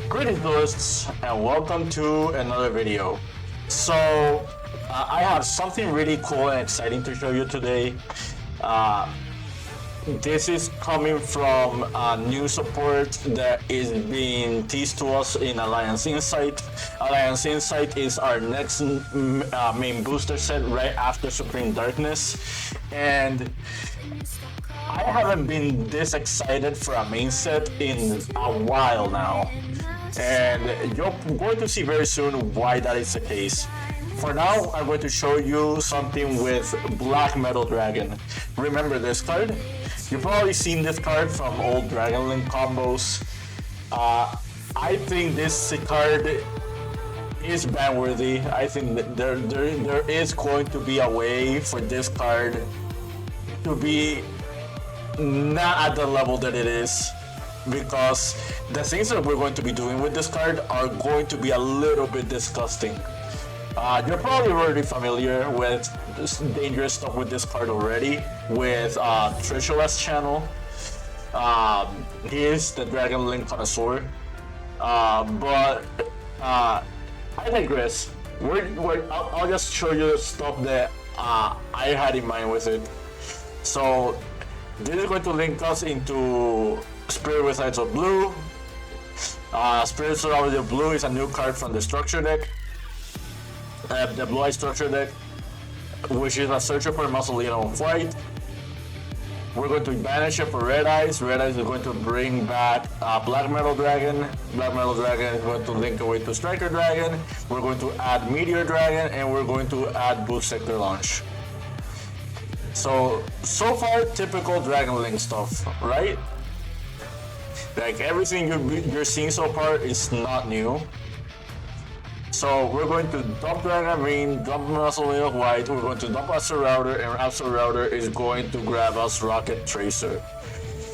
Greetings duelists and welcome to another video. So I have something really cool and exciting to show you today. This is coming from new support that is being teased to us in Alliance Insight. Alliance Insight is our next main booster set right after Supreme Darkness, and I haven't been this excited for a main set in a while now, and you're going to see very soon why that is the case. For now, I'm going to show you something with Black Metal Dragon. Remember this card? You've probably seen this card from old Dragon Link combos. I think this card is ban worthy. I think that there is going to be a way for this card to be not at the level that it is, because the things that we're going to be doing with this card are going to be a little bit disgusting. You're probably already familiar with this dangerous stuff with this card already, with Trishula's channel. He is the Dragon Link connoisseur. But I digress. I'll just show you the stuff that I had in mind with it. So this is going to link us into Spirit with Eyes of Blue. Spirit Surrounded of Blue is a new card from the structure deck. The Blue Eye structure deck, which is a searcher for Mausoleum of White. We're going to banish it for Red Eyes. Red Eyes is going to bring back Black Metal Dragon. Black Metal Dragon is going to link away to Striker Dragon. We're going to add Meteor Dragon, and we're going to add Boost Sector Launch. So far, typical Dragon Link stuff, right? Like everything you're seeing so far is not new. So we're going to dump Dragon Green, dump Mausoleum of White, we're going to dump Astral Router, and Astral Router is going to grab us Rokket Tracer.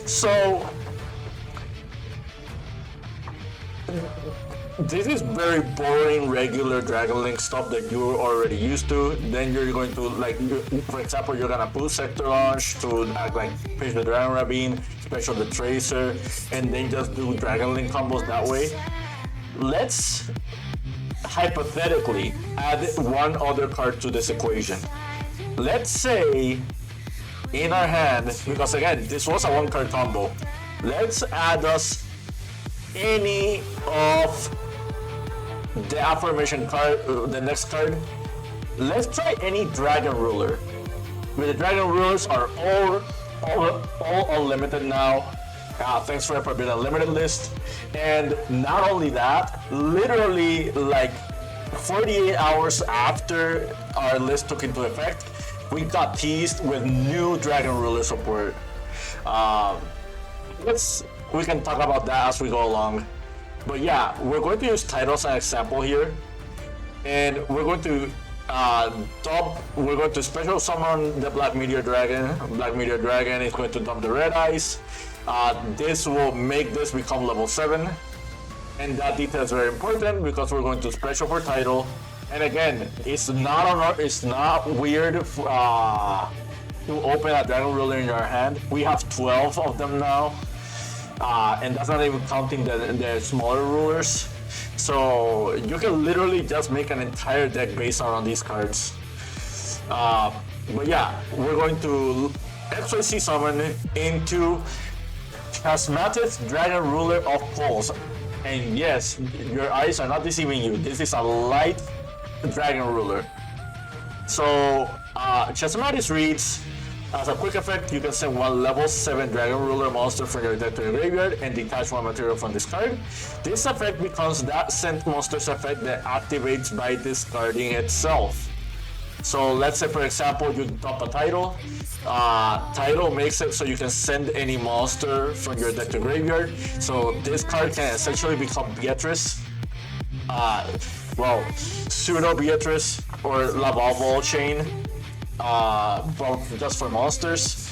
So this is very boring regular Dragon Link stuff that you're already used to. Then you're going to, like, for example, you're gonna boost Sector Launch to act like pitch the Dragon Rabine, special the Tracer, and then just do Dragon Link combos that way. Let's hypothetically add one other card to this equation. Let's say in our hand, because again this was a one card combo, let's add us any of the affirmation card, the next card. Let's try any Dragon Ruler. But the Dragon Rulers are all unlimited now. Thanks for the unlimited list. And not only that, literally like 48 hours after our list took into effect, we got teased with new Dragon Ruler support. We can talk about that as we go along. But yeah, we're going to use titles as an example here, and we're going to we're going to special summon the Black Meteor Dragon. Black Meteor Dragon is going to dump the Red Eyes. This will make this become level 7, and that detail is very important because we're going to special for title. And again, it's not weird to open a Dragon Ruler in your hand. We have 12 of them now, and that's not even counting the smaller rulers. So you can literally just make an entire deck based around these cards. But yeah, we're going to XYZ summon into Chasmatic Dragon Ruler of Pulse. And yes, your eyes are not deceiving you. This is a light Dragon Ruler. So Chasmatic reads, as a quick effect, you can send one level 7 Dragon Ruler monster from your deck to your graveyard and detach one material from this card. This effect becomes that sent monster's effect that activates by discarding itself. So let's say, for example, you dump a title. Title makes it so you can send any monster from your deck to graveyard. So this card can essentially become Beatrice. Pseudo Beatrice or Laval Chain. Just for monsters.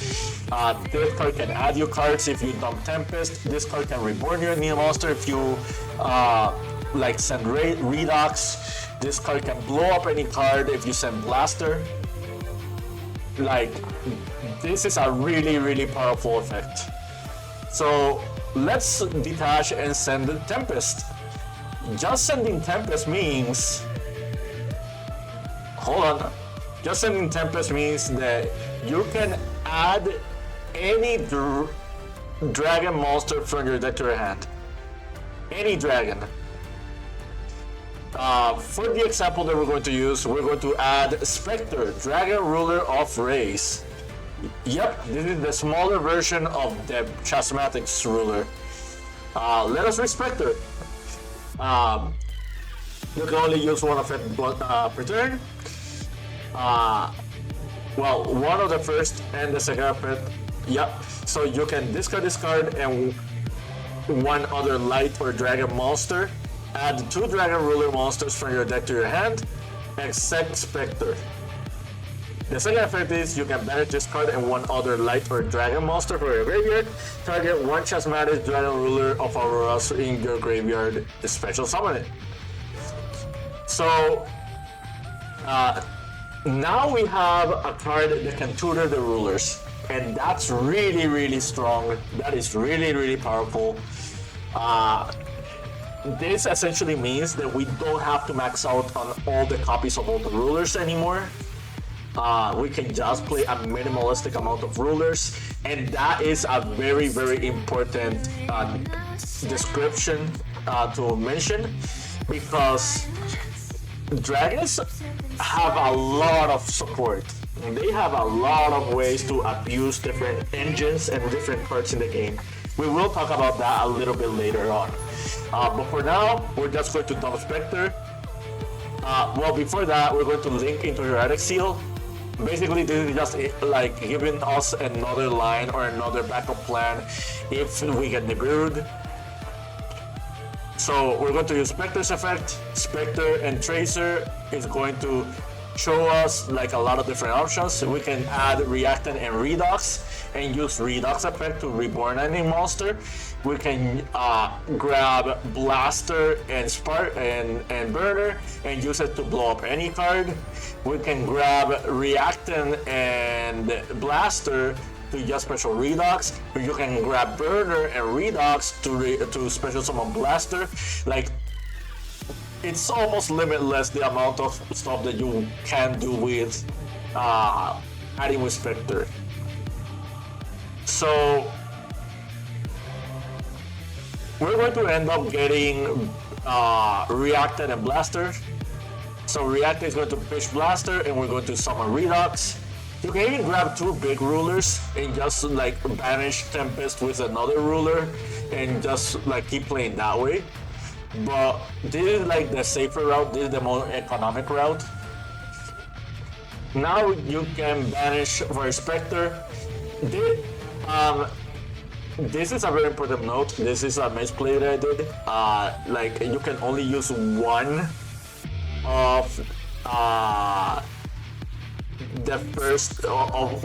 This card can add you cards if you dump Tempest. This card can reborn your new monster if you like send Redox. This card can blow up any card if you send Blaster. Like, this is a really powerful effect. So let's detach and send Tempest. just sending Tempest means, hold on, just sending Tempest means that you can add any dragon monster from your deck to your hand. Any dragon. For the example that we're going to use, we're going to add Spectre, Dragon Ruler of Rays. Yep, this is the smaller version of the Chasmatics ruler. Let us respect her. You can only use one effect per turn. Well, one of the first and the second effect. Yep. So you can discard this card and one other light or dragon monster. Add 2 dragon ruler monsters from your deck to your hand, except Spectre. The second effect is you can banish this card and one other light or dragon monster from your graveyard. Target one Chasmatic Dragon Ruler of Auroras in your graveyard, special summon it. So now we have a card that can tutor the rulers, and that's really, really strong. That is really, really powerful. This essentially means that we don't have to max out on all the copies of all the rulers anymore. We can just play a minimalistic amount of rulers, and that is a very, very important description to mention, because dragons have a lot of support. They have a lot of ways to abuse different engines and different cards in the game. We will talk about that a little bit later on. But for now, we're just going to dump Spectre. Well, before that, we're going to link into Heretic Seal. Basically, this is just like giving us another line or another backup plan if we get Nibiru'd. So we're going to use Spectre's effect. Spectre and Tracer is going to show us like a lot of different options. We can add Reactant and Redox and use Redox effect to reborn any monster. We can grab Blaster and Spark and Burner and use it to blow up any card. We can grab Reactant and Blaster to just special Redox. You can grab Burner and Redox to special summon Blaster. Like, it's almost limitless the amount of stuff that you can do with adding with Spectre. So we're going to end up getting Reactant and Blaster. So Reactant is going to pitch Blaster and we're going to summon Redox. You can even grab 2 big rulers and just like banish Tempest with another ruler and just like keep playing that way. But this is like the safer route, this is the more economic route. Now you can banish for Spectre. This is a very important note. This is a misplay that I did. Like you can only use one of the first of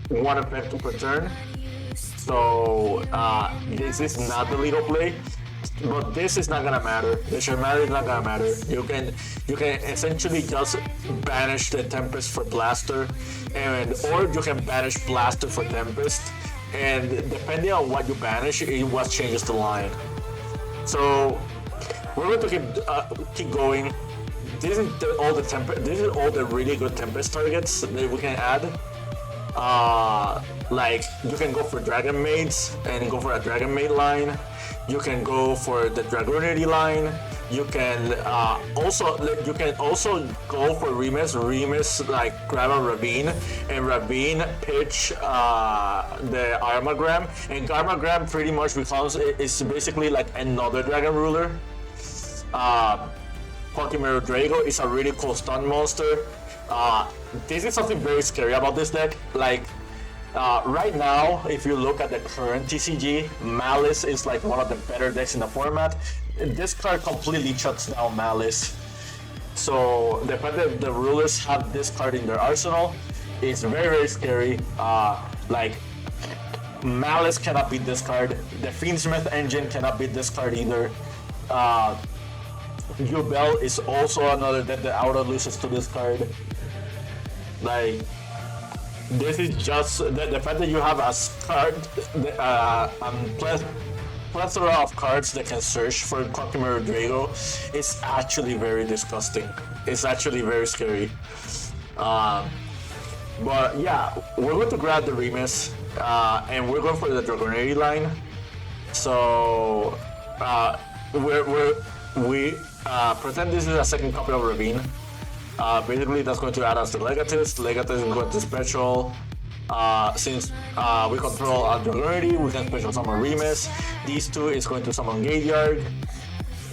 one effect per turn. So this is not the legal play. But this is not gonna matter. The Shamari is not gonna matter. You can essentially just banish the Tempest for Blaster, or you can banish Blaster for Tempest, and depending on what you banish, it what changes the line. So we're going to keep going. This is all the really good Tempest targets that we can add. Like you can go for Dragonmaids and go for a Dragonmaid line. You can go for the Dragunity line. You can also go for Remus. Remus like grab a Ravine and Ravine pitch the Armagram, and Armagram pretty much becomes it's basically like another Dragon Ruler. Pokemon Drago is a really cool stun monster. This is something very scary about this deck. Like right now, if you look at the current TCG, Malice is like one of the better decks in the format. This card completely shuts down Malice. So the fact that the rulers have this card in their arsenal is very, very scary. Like Malice cannot beat this card. The Fiendsmith engine cannot beat this card either. Yubel is also another that the auto loses to this card. Like, this is just the fact that you have a card, plethora of cards that can search for Kokimura Drago is actually very disgusting. It's actually very scary. But yeah, we're going to grab the Remus, and we're going for the Dragonity line. So we pretend this is a second copy of Ravine. Basically, that's going to add us to Legatus. Legatus is going to special. Since we control our Dragonity, we can special summon Remus. These two is going to summon Gayard.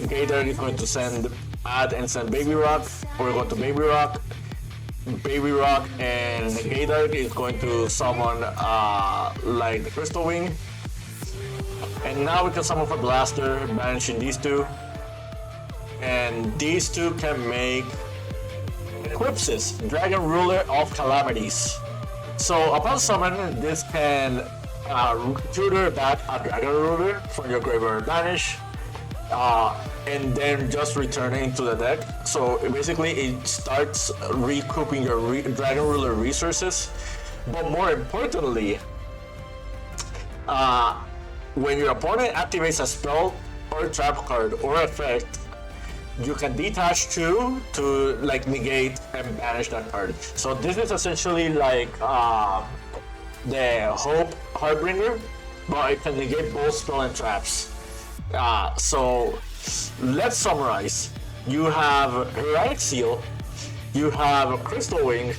Gayard is going to add and send Baby Rock. We're going to Baby Rock. Baby Rock and Gayard is going to summon like the Crystal Wing. And now we can summon for Blaster, banishing these two. And these two can make Eclipses, Dragon Ruler of Calamities. So upon summon, this can tutor back a Dragon Ruler from your graveyard banish, and then just return it into the deck. So basically it starts recouping your Dragon Ruler resources. But more importantly, when your opponent activates a spell or trap card or effect, you can detach two to like negate and banish that card. So this is essentially like the Hope Harbinger, but it can negate both spell and traps. So let's summarize. You have Heroic Seal, you have Crystal Wing,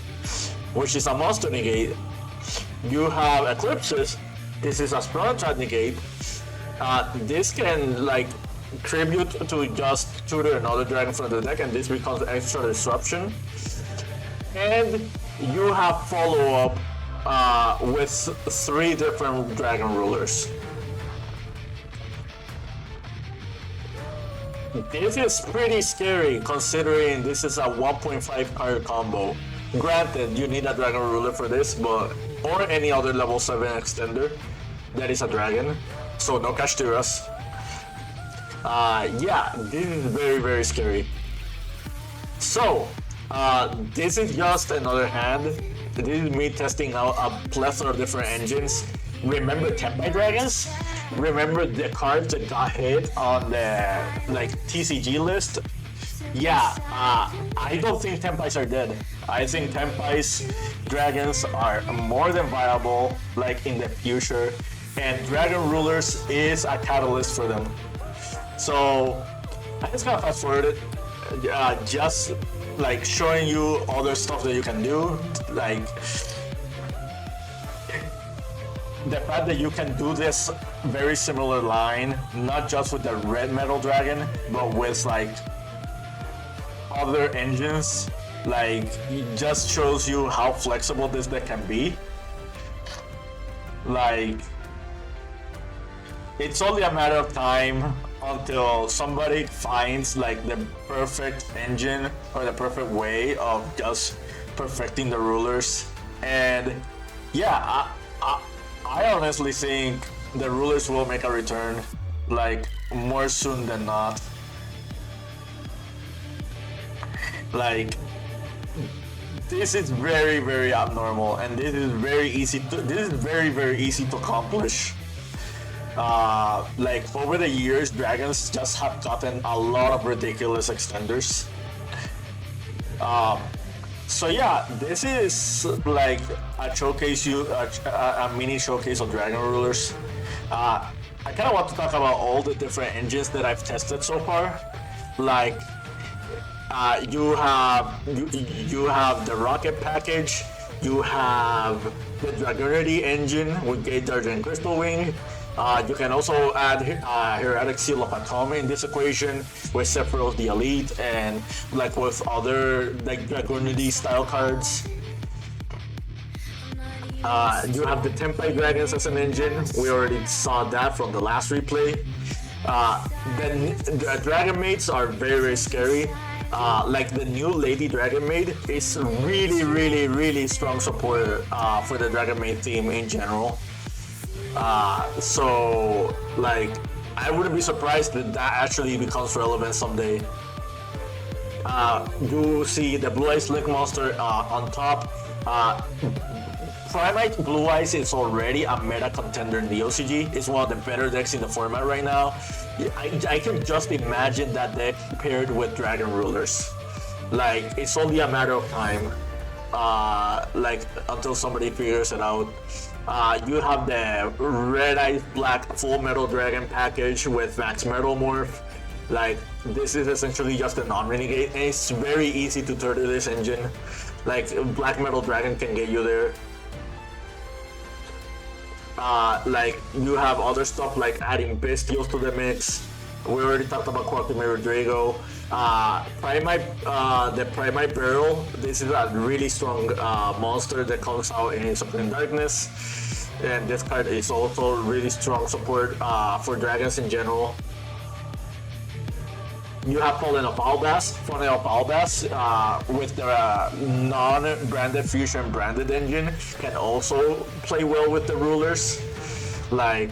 which is a monster negate. You have Eclipses, this is a spell and trap negate. This can like tribute to just tutor another dragon from the deck, and this becomes extra disruption. And you have follow-up with 3 different dragon rulers. This is pretty scary considering this is a 1.5 card combo. Granted, you need a dragon ruler for this, but or any other level 7 extender that is a dragon. So no Kashtiras. Yeah, this is very, very scary. So, this is just another hand. This is me testing out a plethora of different engines. Remember Tenpai Dragons? Remember the cards that got hit on the like TCG list? Yeah, I don't think Tenpais are dead. I think Tenpais Dragons are more than viable, like in the future, and Dragon Rulers is a catalyst for them. So I just gotta fast forward it, just like showing you other stuff that you can do, like the fact that you can do this very similar line, not just with the red metal dragon, but with like other engines, like it just shows you how flexible this deck can be. Like it's only a matter of time until somebody finds like the perfect engine or the perfect way of just perfecting the rulers. And yeah, I honestly think the rulers will make a return, like more soon than not. Like this is very, very abnormal, and this is very easy to accomplish. Like over the years, dragons just have gotten a lot of ridiculous extenders. So yeah, this is like a showcase, a mini showcase of dragon rulers. I kind of want to talk about all the different engines that I've tested so far. Like you have the Rokket package, you have the Dragunity engine with Gayard and Crystal Wing. You can also add Heroic Seal of Atomy in this equation with Sephiroth the Elite and like with other like Dragunity style cards. You have the Tenpai Dragons as an engine. We already saw that from the last replay. Then the Dragonmaids are very, very scary. Like the new Lady Dragonmaid is really strong support for the Dragonmaid theme in general. So like I wouldn't be surprised that that actually becomes relevant someday. You see the Blue Eyes Link Monster on top. Primite Blue Eyes is already a meta contender in the OCG. It's one of the better decks in the format right now. I can just imagine that deck paired with Dragon Rulers. Like, it's only a matter of time. Like, until somebody figures it out. You have the Red Eyes Black Full Metal Dragon package with Max Metal Morph. Like, this is essentially just a non-renegade, and it's very easy to turn to this engine. Like, Black Metal Dragon can get you there. Like, you have other stuff like adding Bystials to the mix. We already talked about Quantumere Drago. Primite, the Primite Barrel. This is a really strong monster that comes out in Supreme Darkness. And this card is also really strong support for dragons in general. You have Fallen of Albaz, with the non-branded fusion branded engine, can also play well with the rulers. Like,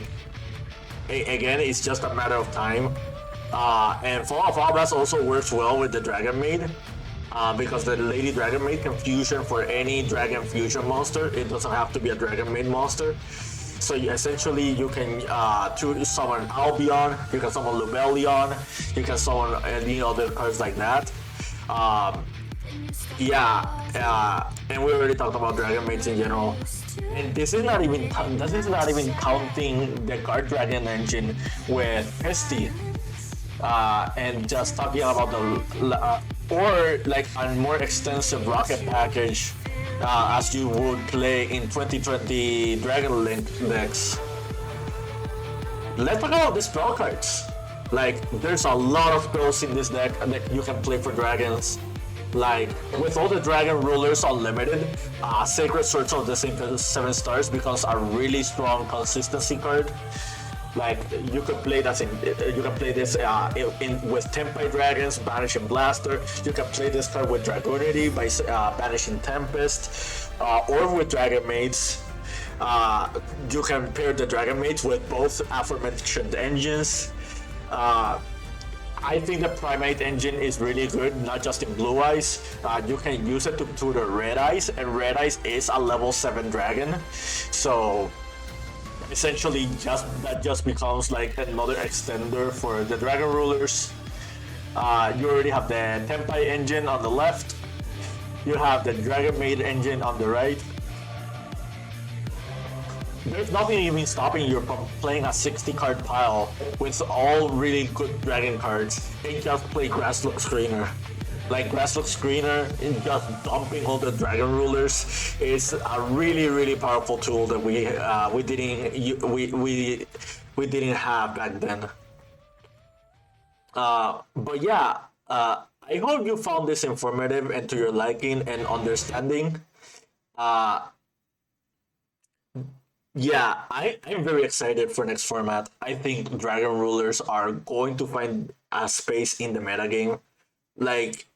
again, it's just a matter of time. And Fallen of Albaz also works well with the Dragonmaid, because the Lady Dragonmaid can fusion for any Dragon Fusion monster. It doesn't have to be a Dragonmaid monster. So essentially, you can summon Albion, you can summon Lubellion, you can summon any other cards like that. And we already talked about Dragonmaids in general. And this is not even counting the Guard Dragon engine with Pesty. And just talking about the or like a more extensive Rokket package. As you would play in 2020 Dragon Link decks. Let's talk about the spell cards. Like, there's a lot of spells in this deck that you can play for dragons. Like, with all the Dragon Rulers unlimited, Sacred Swords of the 7 stars becomes a really strong consistency card. Like, you could play this with Tenpai Dragons, Banishing Blaster. You can play this card with Dragunity by Banishing Tempest, or with Dragonmaids. You can pair the Dragonmaids with both aforementioned engines. I think the Primite engine is really good, not just in Blue Eyes. You can use it to tutor Red Eyes, and Red Eyes is a level 7 dragon. So essentially, that just becomes like another extender for the Dragon Rulers. You already have the Tenpai engine on the left. You have the Dragonmaid engine on the right. There's nothing even stopping you from playing a 60-card pile with all really good dragon cards and just play Grasslook Screener. Like, Grasslook Screener and just dumping all the Dragon Rulers is a really powerful tool that we didn't have back then. But yeah, I hope you found this informative and to your liking and understanding. Yeah, I'm very excited for next format. I think Dragon Rulers are going to find a space in the metagame. Like,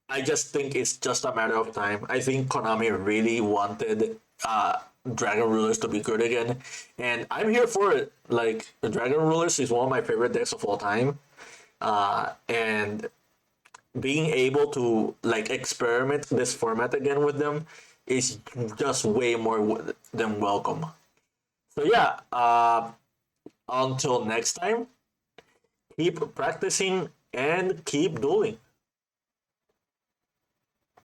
I just think it's just a matter of time. I think Konami really wanted Dragon Rulers to be good again, and I'm here for it. Like, the Dragon Rulers is one of my favorite decks of all time, and being able to like experiment this format again with them is just way more than welcome. So yeah, until next time, keep practicing and keep dueling.